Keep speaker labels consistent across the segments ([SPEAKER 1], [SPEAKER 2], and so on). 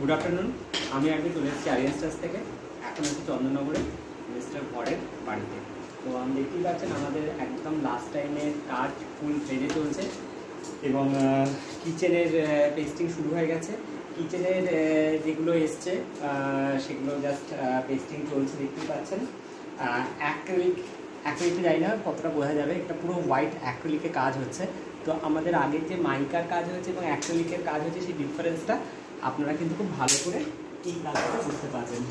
[SPEAKER 1] Good afternoon. আমি আগে চলে এসেছি আরিয়ান স্টার্স থেকে। এখন আছি চন্দননগরে মিস্টার ঘরের বাড়িতে। তো আমি দেখতেই পাচ্ছেন আমাদের একদম লাস্ট টাইমে কাজ ফুল ফেজে চলছে এবং কিচেনের পেস্টিং শুরু হয়ে গেছে। কিচেনের যেগুলো এসছে সেগুলো জাস্ট পেস্টিং চলছে, দেখতেই পাচ্ছেন। অ্যাক্রিলিকে যাই না কতটা বোঝা যাবে, একটা পুরো হোয়াইট অ্যাক্রিলিকে কাজ হচ্ছে। তো আমাদের আগের যে মাইকার কাজ হয়েছে এবং অ্যাক্রিলিকের কাজ হয়েছে সেই ডিফারেন্সটা আপনারা কিন্তু খুব ভালো করে এই কাজটা বুঝতে পারবেন।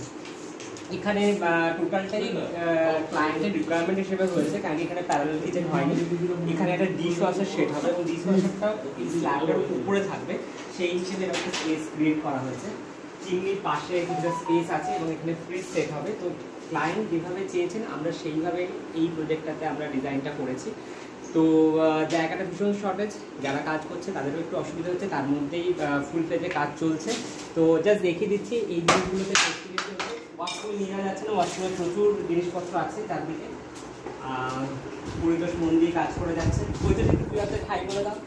[SPEAKER 1] এখানে টোটালটাই ক্লায়েন্টের রিকোয়ারমেন্ট হিসেবে হয়েছে, কারণ এখানে প্যারালাল কিচেন হয়নি। এখানে একটা ডিশ ওয়াশার সেট হবে এবং ডিশ ওয়াশারটা এই স্ল্যাবের উপরে থাকবে, সেই হিসেবে একটা স্পেস ক্রিয়েট করা হয়েছে। চিমনির পাশে কিছুটা স্পেস আছে এবং এখানে ফ্রিজ সেট হবে। তো ক্লায়েন্ট যেভাবে চেয়েছেন আমরা সেইভাবে এই প্রজেক্টটাতে আমরা ডিজাইনটা করেছি। তো জায়গাটা ভীষণ শর্টেজ, যারা কাজ করছে তাদেরও একটু অসুবিধা হচ্ছে, তার মধ্যেই ফুল পেজে কাজ চলছে। তো জাস্ট দেখিয়ে দিচ্ছি এই জিনিসগুলোতে ওয়াশরুমে নিয়ে যাচ্ছে না, ওয়াশরুমে প্রচুর জিনিসপত্র আছে চারদিকে। পরিতোষ মন দিয়ে কাজ করে যাচ্ছে। পরিতোষ একটু তুই হাতে ঠাই করে দাও।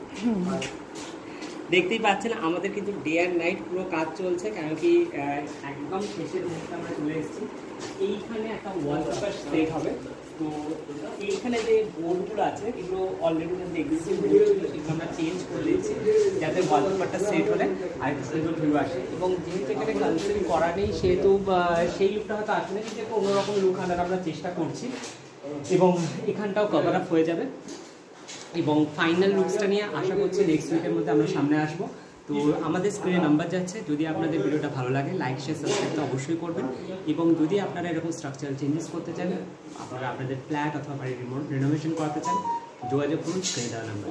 [SPEAKER 1] দেখতেই পাচ্ছেন আমাদের কিন্তু ডে অ্যান্ড নাইট পুরো কাজ চলছে, কারণ কি একদম শেষের মুহূর্তে আমরা চলে এসেছি। এইখানে একটা ওয়ালপেপার সেট হবে। তো এইখানে যে বোর্ডগুলো আছে এগুলো অলরেডি এক্সিস্টিং বোর্ড ছিল, সেগুলো আমরা চেঞ্জ করে দিচ্ছি যাতে ওয়ালপেপারটা সেট হলে আরেকটু সুন্দর ভিউ আসে। এবং যেহেতু এখানে কনসিল করা নেই সেহেতু সেই লুকটা হয়তো আসলে কিন্তু অন্যরকম লুক আনার আমরা চেষ্টা করছি এবং এখানটাও কভার আপ হয়ে যাবে। এবং ফাইনাল লুকসটা নিয়ে আশা করছি নেক্সট উইকের মধ্যে আমরা সামনে আসবো। তো আমাদের স্ক্রিনে নাম্বার যাচ্ছে, যদি আপনাদের ভিডিওটা ভালো লাগে লাইক শেয়ার সাবস্ক্রাইব তো অবশ্যই করবেন। এবং যদি আপনারা এরকম স্ট্রাকচারাল চেঞ্জেস করতে চান, আপনারা আপনাদের ফ্ল্যাট অথবা বাড়ি রিনোভেশন করতে চান, যোগাযোগ করুন স্ক্রিনে দেওয়া নাম্বার।